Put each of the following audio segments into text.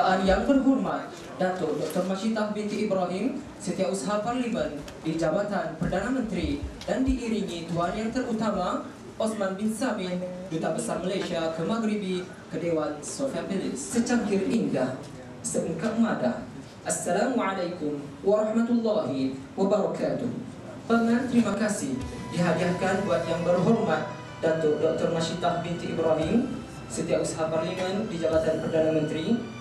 Kebangsaan yang berhormat Datuk Dr. Masyidah binti Ibrahim, Setiausaha Parlimen di Jabatan Perdana Menteri, dan diiringi Tuan Yang Terutama Osman bin Samin, Duta Besar Malaysia ke Maghribi, ke Dewan Sofia Bilis. Secangkir indah, seungkap madah. Assalamualaikum warahmatullahi wabarakatuh. Dengan terima kasih dihadiahkan buat Yang Berhormat Datuk Dr. Masyidah binti Ibrahim, Setiausaha Parlimen di Jabatan Perdana Menteri,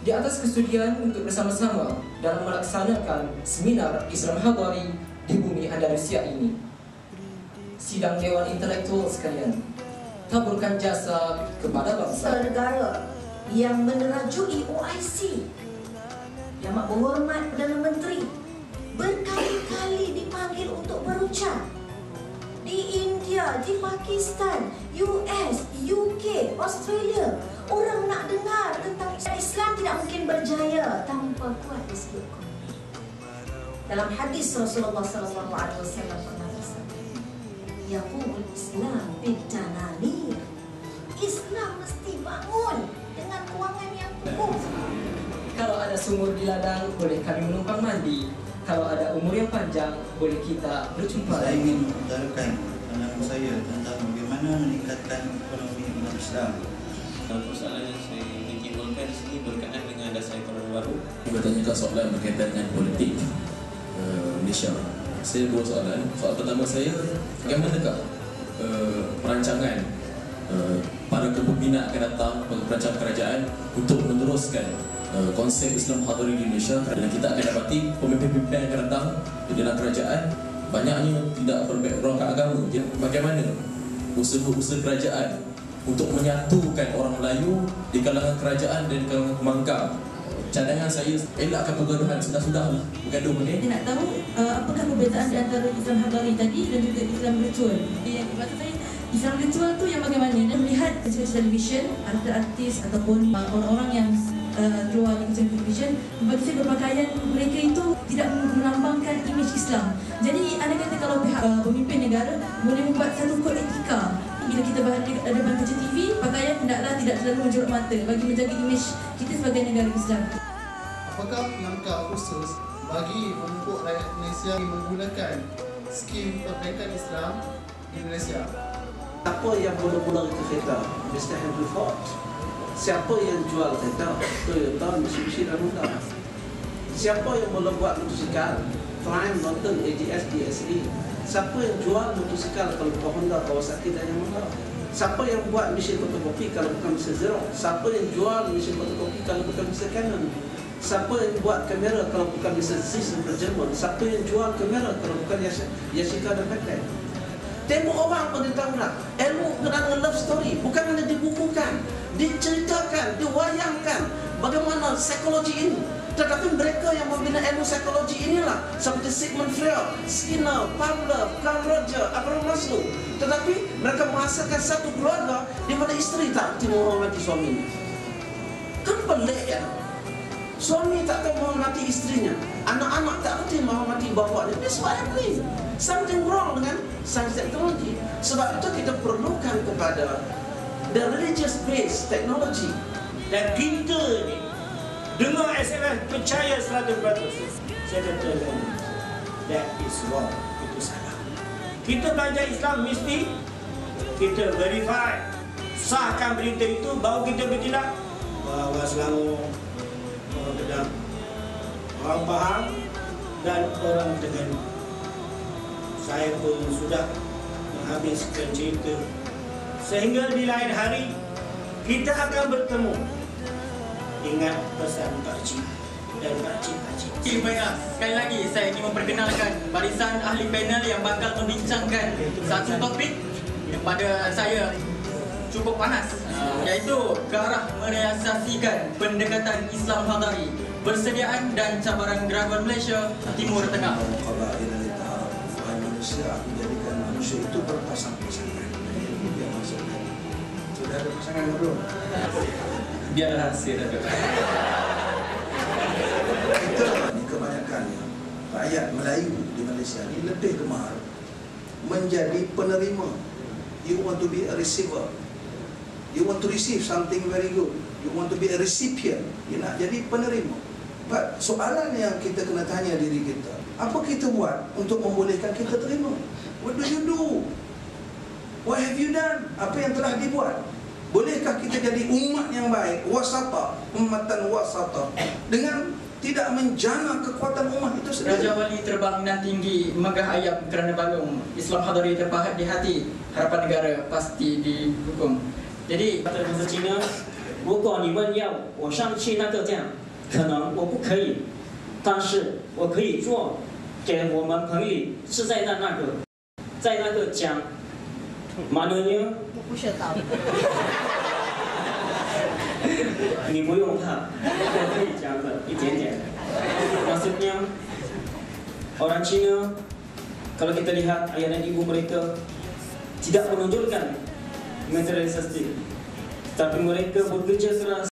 di atas kesudian untuk bersama-sama dalam melaksanakan seminar Islam Hadari di bumi Andalusia ini. Sidang Dewan Intelektual sekalian, taburkan jasa kepada bangsa. Negara yang menerajui OIC, Yang Berhormat Perdana Menteri berkali-kali dipanggil untuk berucap. Di India, di Pakistan, US, UK, Australia, orang nak dengar tentang Islam tidak mungkin berjaya tanpa kuat di segi ekonomi. Dalam hadis Rasulullah SAW pernah bersabda, yaqul Islam bidanani. Islam mesti bangun dengan kewangan yang kukuh. Kalau ada sumur di ladang, boleh kami menumpang mandi. Kalau ada umur yang panjang, boleh kita berjumpa. Saya ingin mengutarakan pandangan saya tentang bagaimana meningkatkan ekonomi umat Islam. Persoalan yang saya ingin timbulkan di sini berkaitan dengan dasar ekonomi baru. Bertanyakan soalan berkaitan dengan politik Malaysia. Saya dua soalan. Soalan pertama saya, bagaimanakah perancangan para kepimpinan akan datang, perancangan kerajaan untuk meneruskan konsep Islam Hadari di Malaysia, dan kita akan dapati pemimpin-pemimpin yang akan datang di dalam kerajaan banyaknya tidak berbackground ke agama. Jadi bagaimana usaha-usaha kerajaan untuk menyatukan orang Melayu di kalangan kerajaan dan di kalangan pemangkang? Cadangan saya, elakkan pergaduhan, sudah-sudah bergaduh ni. Kita nak tahu apakah perbezaan di antara Islam Hadari tadi dan juga Islam Ritual. Yang maksud saya, Islam Ritual tu yang bagaimana? Dan melihat television, artis ataupun orang-orang yang keluar di television, bagi saya berpakaian mereka itu tidak melambangkan imej Islam. Jadi anda kata kalau pihak pemimpin negara boleh membuat satu kod etika, bila kita berada di depan kaca TV, pakaian hendaklah tidak terlalu menjorok mata bagi menjaga imej kita sebagai negara Islam. Apakah langkah khusus bagi untuk rakyat Malaysia menggunakan skim perbaikan Islam di Malaysia? Siapa yang mula-mula ke kereta? Mr. Henry Ford. Siapa yang jual kereta? Toyota, Mitsubishi dan Honda. Siapa yang mula buat motosikal? Prime, Norton, AGS, DSE. Siapa yang jual motosikal kalau bukan Honda, Kawasaki dan Yamaha? Siapa yang buat mesin fotokopi kalau bukan mesin Xerox? Siapa yang jual mesin fotokopi kalau bukan mesin Canon? Siapa yang buat kamera kalau bukan mesin Zeiss dan Jerman? Siapa yang jual kamera kalau bukan Yashica dan Patek? Tengok orang pun dia tahu nak. Ilmu dengan love story bukan hanya dibukukan, diceritakan, diwayangkan bagaimana psikologi ini. Tetapi mereka yang membina ilmu psikologi inilah seperti Sigmund Freud, Skinner, Pavlov, Carl Rogers, Abraham Maslow. Tetapi mereka menghasilkan satu keluarga di mana isteri tak berhenti menghormati suaminya. Kan pelik ya. Suami tak tahu menghormati istrinya, anak-anak tak berhenti menghormati bapaknya. Ini sebab apa ni? Something wrong dengan sains teknologi. Sebab itu kita perlukan kepada the religious based technology. Dan kita ni dengar SMS percaya 100%. Saya kata that is wrong. Itu salah. Kita belajar Islam mesti kita verify, sahkan berita itu, baru kita bertindak. Bahawa Selangor, orang Kedah, orang Pahang dan orang Terengganu. Saya pun sudah menghabiskan cerita sehingga di lain hari kita akan bertemu. Ingat pesan Pakcik dan Pakcik-Pakcik. Baiklah, sekali lagi saya ingin memperkenalkan barisan ahli panel yang bakal membincangkan satu topik yang pada saya cukup panas, iaitu ke arah merealisasikan pendekatan Islam Hadari, persediaan dan cabaran gerakan Malaysia Timur Tengah. Manusia menjadikan manusia itu berpasang-pasangan. Dia maksudnya sudah ada pasangan belum? Biar rahsia dah. Kita ni kebanyakannya rakyat Melayu di Malaysia ni lebih gemar menjadi penerima. You want to be a receiver. You want to receive something very good. You want to be a recipient. You nak jadi penerima. But soalan yang kita kena tanya diri kita, apa kita buat untuk membolehkan kita terima? What do you do? What have you done? Apa yang telah dibuat? Bolehkah kita jadi umat yang baik, wasata, ummatan wasata, dengan tidak menjana kekuatan umat itu sendiri? Raja Wali terbang nan tinggi, megah ayam kerana balung. Islam hadari terpahat di hati, harapan negara pasti dihukum. Jadi 这个是金呢，如果你问要我上去那个讲，可能我不可以，但是我可以做给我们彭丽是在那个讲，maknanya 我不知道。你不用怕，我可以讲的一点点。Maksudnya orang Cina kalau kita lihat ayah dan ibu mereka tidak menonjolkan materialistik, tapi mereka bekerja keras